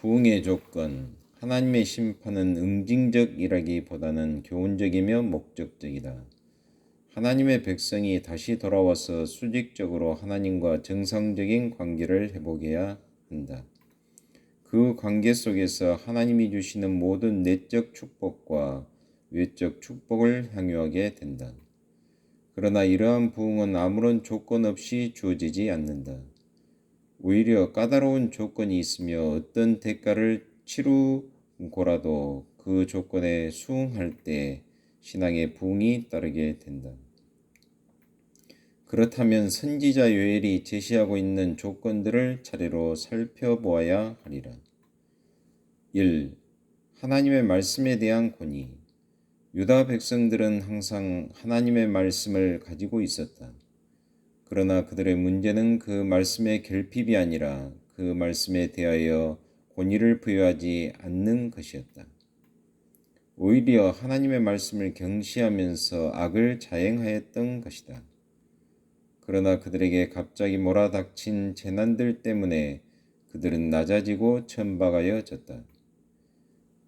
부흥의 조건. 하나님의 심판은 응징적이라기보다는 교훈적이며 목적적이다. 하나님의 백성이 다시 돌아와서 수직적으로 하나님과 정상적인 관계를 회복해야 한다. 그 관계 속에서 하나님이 주시는 모든 내적 축복과 외적 축복을 향유하게 된다. 그러나 이러한 부흥은 아무런 조건 없이 주어지지 않는다. 오히려 까다로운 조건이 있으며 어떤 대가를 치르고라도 그 조건에 수응할 때 신앙의 부흥이 따르게 된다. 그렇다면 선지자 요엘이 제시하고 있는 조건들을 차례로 살펴보아야 하리라. 1. 하나님의 말씀에 대한 권위. 유다 백성들은 항상 하나님의 말씀을 가지고 있었다. 그러나 그들의 문제는 그 말씀의 결핍이 아니라 그 말씀에 대하여 권위를 부여하지 않는 것이었다. 오히려 하나님의 말씀을 경시하면서 악을 자행하였던 것이다. 그러나 그들에게 갑자기 몰아닥친 재난들 때문에 그들은 낮아지고 천박하여졌다.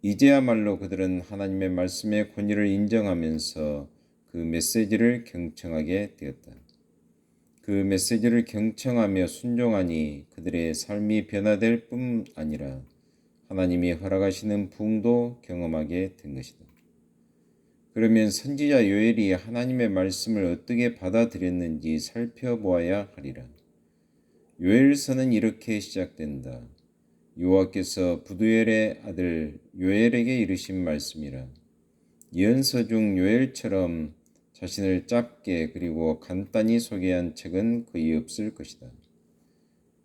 이제야말로 그들은 하나님의 말씀의 권위를 인정하면서 그 메시지를 경청하게 되었다. 그 메시지를 경청하며 순종하니 그들의 삶이 변화될 뿐 아니라 하나님이 허락하시는 부흥도 경험하게 된 것이다. 그러면 선지자 요엘이 하나님의 말씀을 어떻게 받아들였는지 살펴보아야 하리라. 요엘서는 이렇게 시작된다. 여호와께서 부두엘의 아들 요엘에게 이르신 말씀이라. 예언서 중 요엘처럼 자신을 짧게 그리고 간단히 소개한 책은 거의 없을 것이다.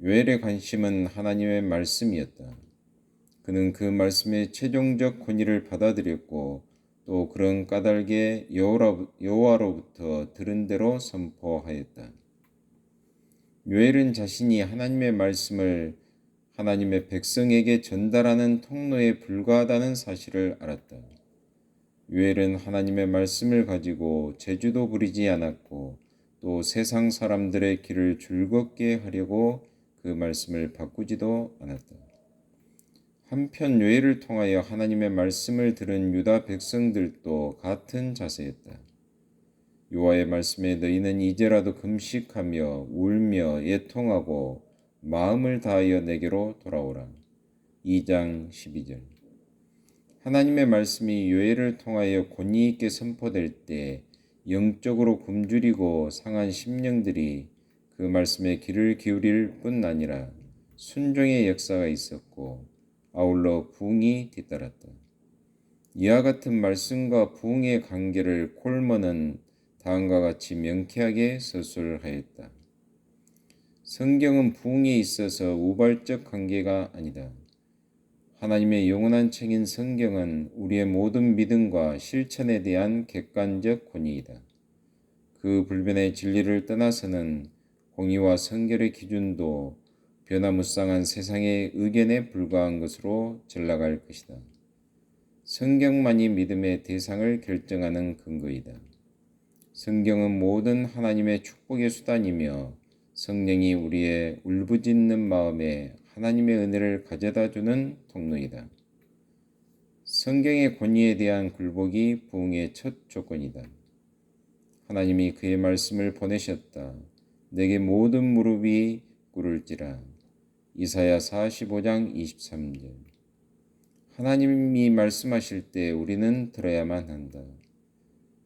요엘의 관심은 하나님의 말씀이었다. 그는 그 말씀의 최종적 권위를 받아들였고 또 그런 까닭에 여호와로부터 들은 대로 선포하였다. 요엘은 자신이 하나님의 말씀을 하나님의 백성에게 전달하는 통로에 불과하다는 사실을 알았다. 요엘은 하나님의 말씀을 가지고 재주도 부리지 않았고 또 세상 사람들의 길을 즐겁게 하려고 그 말씀을 바꾸지도 않았다. 한편 요엘을 통하여 하나님의 말씀을 들은 유다 백성들도 같은 자세였다. 여호와의 말씀에 너희는 이제라도 금식하며 울며 애통하고 마음을 다하여 내게로 돌아오라. 2장 12절. 하나님의 말씀이 요엘을 통하여 권위 있게 선포될 때 영적으로 굶주리고 상한 심령들이 그 말씀에 귀를 기울일 뿐 아니라 순종의 역사가 있었고 아울러 부흥이 뒤따랐다. 이와 같은 말씀과 부흥의 관계를 콜먼은 다음과 같이 명쾌하게 서술하였다. 성경은 부흥에 있어서 우발적 관계가 아니다. 하나님의 영원한 책인 성경은 우리의 모든 믿음과 실천에 대한 객관적 권위이다. 그 불변의 진리를 떠나서는 공의와 성결의 기준도 변화무쌍한 세상의 의견에 불과한 것으로 전락할 것이다. 성경만이 믿음의 대상을 결정하는 근거이다. 성경은 모든 하나님의 축복의 수단이며 성령이 우리의 울부짖는 마음에 하나님의 은혜를 가져다주는 통로이다. 성경의 권위에 대한 굴복이 부흥의 첫 조건이다. 하나님이 그의 말씀을 보내셨다. 내게 모든 무릎이 꿇을지라. 이사야 45장 23절. 하나님이 말씀하실 때 우리는 들어야만 한다.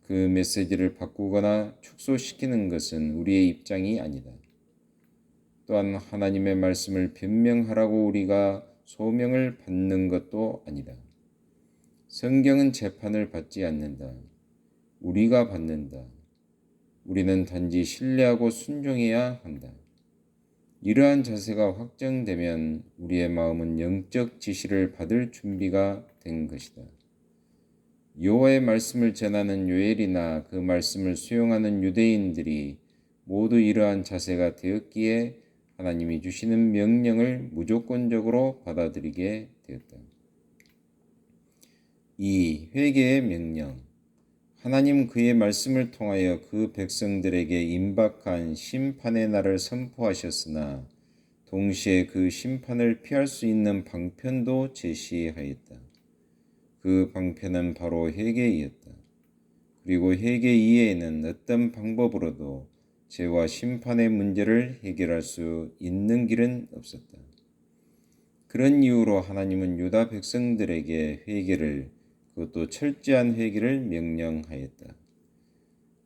그 메시지를 바꾸거나 축소시키는 것은 우리의 입장이 아니다. 또한 하나님의 말씀을 변명하라고 우리가 소명을 받는 것도 아니다. 성경은 재판을 받지 않는다. 우리가 받는다. 우리는 단지 신뢰하고 순종해야 한다. 이러한 자세가 확정되면 우리의 마음은 영적 지시를 받을 준비가 된 것이다. 여호와의 말씀을 전하는 요엘이나 그 말씀을 수용하는 유대인들이 모두 이러한 자세가 되었기에 하나님이 주시는 명령을 무조건적으로 받아들이게 되었다. 2. 회개의 명령. 하나님 그의 말씀을 통하여 그 백성들에게 임박한 심판의 날을 선포하셨으나 동시에 그 심판을 피할 수 있는 방편도 제시하였다. 그 방편은 바로 회개이었다. 그리고 회개 이외에는 어떤 방법으로도 죄와 심판의 문제를 해결할 수 있는 길은 없었다. 그런 이유로 하나님은 유다 백성들에게 회개를, 그것도 철저한 회개를 명령하였다.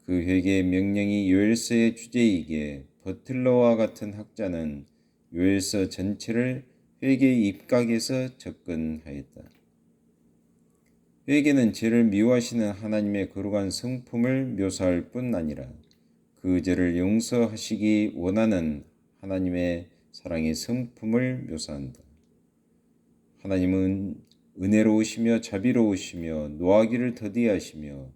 그 회개의 명령이 요엘서의 주제이기에 버틀러와 같은 학자는 요엘서 전체를 회개의 입각에서 접근하였다. 회개는 죄를 미워하시는 하나님의 거룩한 성품을 묘사할 뿐 아니라 그 죄를 용서하시기 원하는 하나님의 사랑의 성품을 묘사한다. 하나님은 은혜로우시며 자비로우시며 노하기를 더디하시며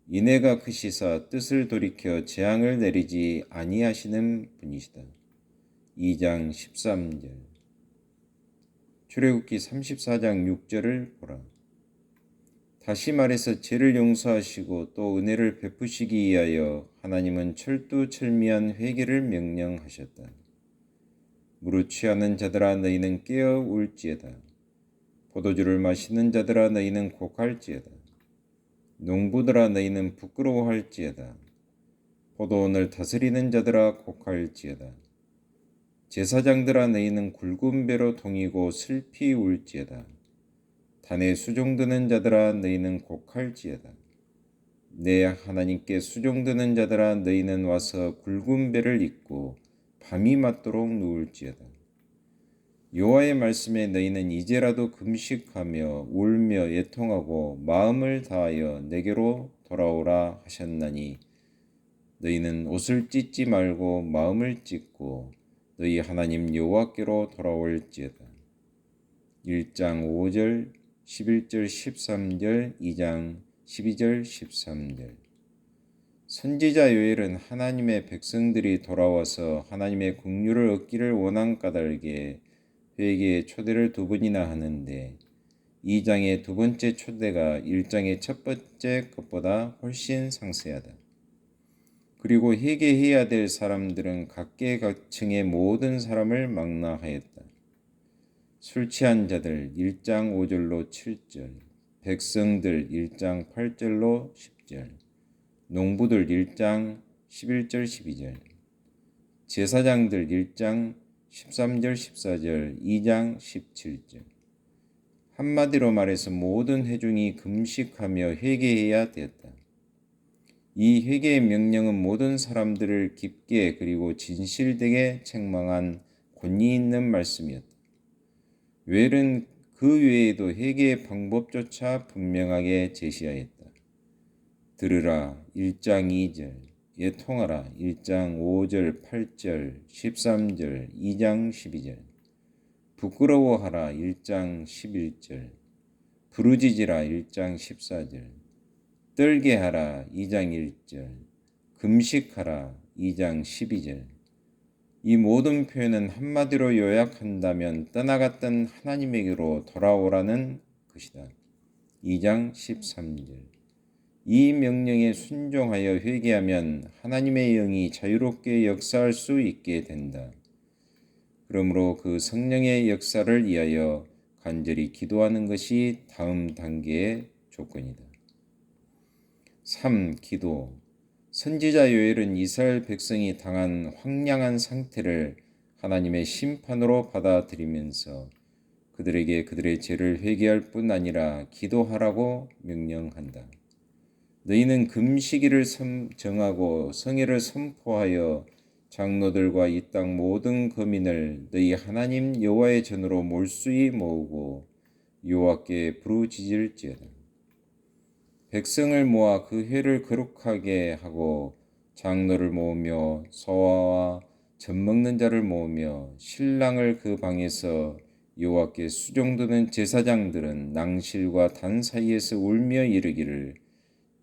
인애가 크시사 뜻을 돌이켜 재앙을 내리지 아니하시는 분이시다. 2장 13절. 출애굽기 34장 6절을 보라. 다시 말해서 죄를 용서하시고 또 은혜를 베푸시기 위하여 하나님은 철두철미한 회개를 명령하셨다. 무릇 취하는 자들아 너희는 깨어 울지어다. 포도주를 마시는 자들아 너희는 곡할지어다. 농부들아 너희는 부끄러워할지어다. 포도원을 다스리는 자들아 곡할지어다. 제사장들아 너희는 굵은 배로 동이고 슬피 울지어다. 단에 수종드는 자들아 너희는 곡할지어다. 내 하나님께 수종드는 자들아 너희는 와서 굵은 배를 입고 밤이 맞도록 누울지어다. 여호와의 말씀에 너희는 이제라도 금식하며 울며 애통하고 마음을 다하여 내게로 돌아오라 하셨나니 너희는 옷을 찢지 말고 마음을 찢고 너희 하나님 여호와께로 돌아올지어다. 1장 5절 11절 13절 2장 12절 13절. 선지자 요엘은 하나님의 백성들이 돌아와서 하나님의 긍휼을 얻기를 원한 까닭에 회개의 초대를 두 번이나 하는데 2장의 두 번째 초대가 1장의 첫 번째 것보다 훨씬 상세하다. 그리고 회개해야 될 사람들은 각계각층의 모든 사람을 망라하였다. 술 취한 자들 1장 5절로 7절, 백성들 1장 8절로 10절, 농부들 1장 11절 12절, 제사장들 1장 13절 14절, 2장 17절. 한마디로 말해서 모든 회중이 금식하며 회개해야 되었다. 이 회개의 명령은 모든 사람들을 깊게 그리고 진실되게 책망한 권위 있는 말씀이었다. 요엘은 그 외에도 회개의 방법조차 분명하게 제시하였다. 들으라 1장 2절, 애통하라 1장 5절 8절 13절 2장 12절, 부끄러워하라 1장 11절, 부르짖으라 1장 14절, 떨게 하라 2장 1절, 금식하라 2장 12절. 이 모든 표현은 한마디로 요약한다면 떠나갔던 하나님에게로 돌아오라는 것이다. 2장 13절. 이 명령에 순종하여 회개하면 하나님의 영이 자유롭게 역사할 수 있게 된다. 그러므로 그 성령의 역사를 위하여 간절히 기도하는 것이 다음 단계의 조건이다. 3. 기도. 선지자 요엘은 이스라엘 백성이 당한 황량한 상태를 하나님의 심판으로 받아들이면서 그들에게 그들의 죄를 회개할 뿐 아니라 기도하라고 명령한다. 너희는 금식일을 정하고 성회를 선포하여 장로들과 이 땅 모든 거민을 너희 하나님 여호와의 전으로 몰수히 모으고 여호와께 부르짖을지어다. 백성을 모아 그 회를 거룩하게 하고 장로를 모으며 소아와 젖 먹는 자를 모으며 신랑을 그 방에서 여호와께 수종드는 제사장들은 낭실과 단 사이에서 울며 이르기를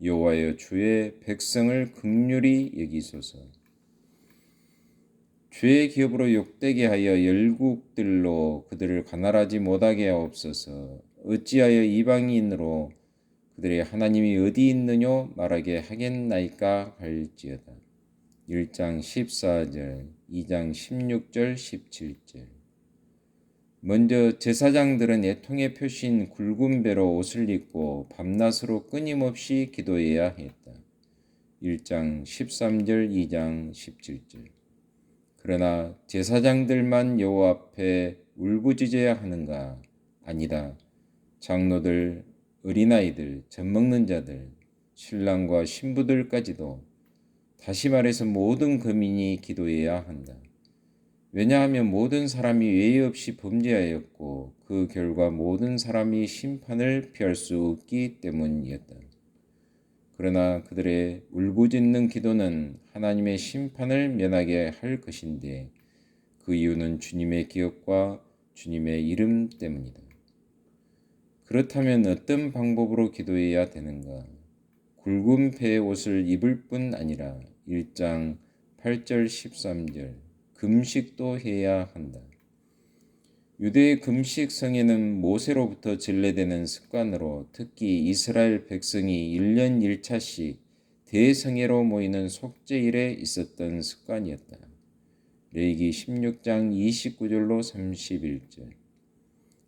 여호와여 주의 백성을 긍휼히 여기소서. 주의 기업으로 욕되게 하여 열국들로 그들을 가난하지 못하게 하옵소서. 어찌하여 이방인으로 그들의 하나님이 어디 있느뇨 말하게 하겠나이까 할지어다. 1장 14절 2장 16절 17절. 먼저 제사장들은 애통의 표시인 굵은 배로 옷을 입고 밤낮으로 끊임없이 기도해야 했다. 1장 13절, 2장 17절. 그러나 제사장들만 여호와 앞에 울부짖어야 하는가? 아니다. 장로들, 어린아이들, 젖먹는 자들, 신랑과 신부들까지도, 다시 말해서 모든 거민이 기도해야 한다. 왜냐하면 모든 사람이 예의 없이 범죄하였고 그 결과 모든 사람이 심판을 피할 수 없기 때문이었다. 그러나 그들의 울부짖는 기도는 하나님의 심판을 면하게 할 것인데 그 이유는 주님의 기억과 주님의 이름 때문이다. 그렇다면 어떤 방법으로 기도해야 되는가? 굵은 배의 옷을 입을 뿐 아니라 1장 8절 13절 금식도 해야 한다. 유대의 금식 성에는 모세로부터 전래되는 습관으로 특히 이스라엘 백성이 1년 1차씩 대성회로 모이는 속죄일에 있었던 습관이었다. 레위기 16장 29절로 31절.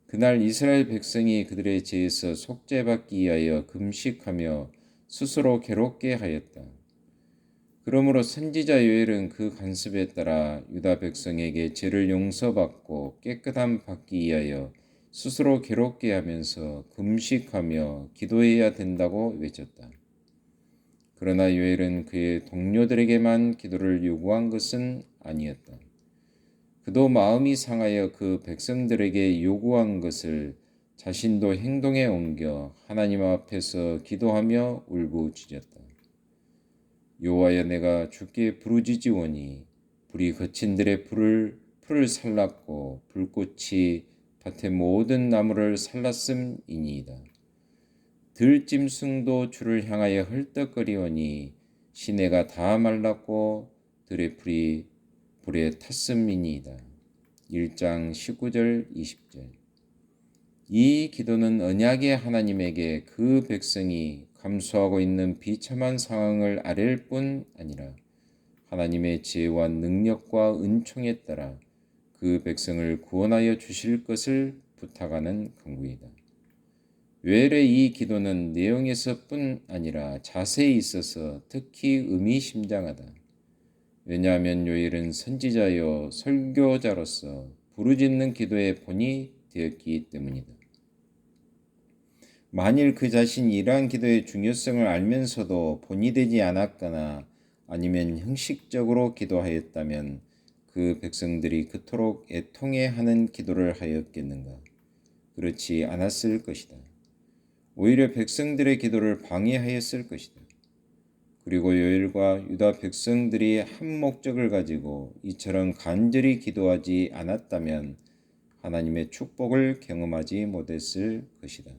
그날 이스라엘 백성이 그들의 죄에서 속죄받기 위하여 금식하며 스스로 괴롭게 하였다. 그러므로 선지자 요엘은 그 간섭에 따라 유다 백성에게 죄를 용서받고 깨끗함 받기 위하여 스스로 괴롭게 하면서 금식하며 기도해야 된다고 외쳤다. 그러나 요엘은 그의 동료들에게만 기도를 요구한 것은 아니었다. 그도 마음이 상하여 그 백성들에게 요구한 것을 자신도 행동에 옮겨 하나님 앞에서 기도하며 울부짖었다. 여호와여, 내가 주께 부르짖으오니 불이 거친 들의 풀을 살랐고 불꽃이 밭의 모든 나무를 살랐음이니이다. 들짐승도 주를 향하여 헐떡거리오니 시내가 다 말랐고 들의 풀이 불에 탔음이니이다. 1장 19절 20절. 이 기도는 언약의 하나님에게 그 백성이 감수하고 있는 비참한 상황을 아랠 뿐 아니라 하나님의 지혜와 능력과 은총에 따라 그 백성을 구원하여 주실 것을 부탁하는 간구이다. 요엘의 이 기도는 내용에서뿐 아니라 자세히 있어서 특히 의미심장하다. 왜냐하면 요엘은 선지자여 설교자로서 부르짖는 기도의 본이 되었기 때문이다. 만일 그 자신이 이러한 기도의 중요성을 알면서도 본이 되지 않았거나 아니면 형식적으로 기도하였다면 그 백성들이 그토록 애통해하는 기도를 하였겠는가? 그렇지 않았을 것이다. 오히려 백성들의 기도를 방해하였을 것이다. 그리고 요엘과 유다 백성들이 한 목적을 가지고 이처럼 간절히 기도하지 않았다면 하나님의 축복을 경험하지 못했을 것이다.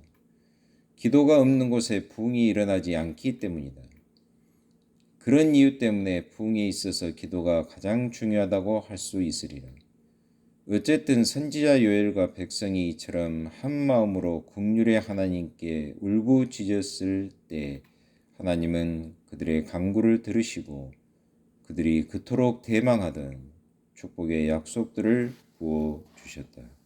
기도가 없는 곳에 부흥이 일어나지 않기 때문이다. 그런 이유 때문에 부흥에 있어서 기도가 가장 중요하다고 할 수 있으리라. 어쨌든 선지자 요엘과 백성이 이처럼 한 마음으로 긍휼의 하나님께 울부짖었을 때 하나님은 그들의 간구를 들으시고 그들이 그토록 대망하던 축복의 약속들을 부어 주셨다.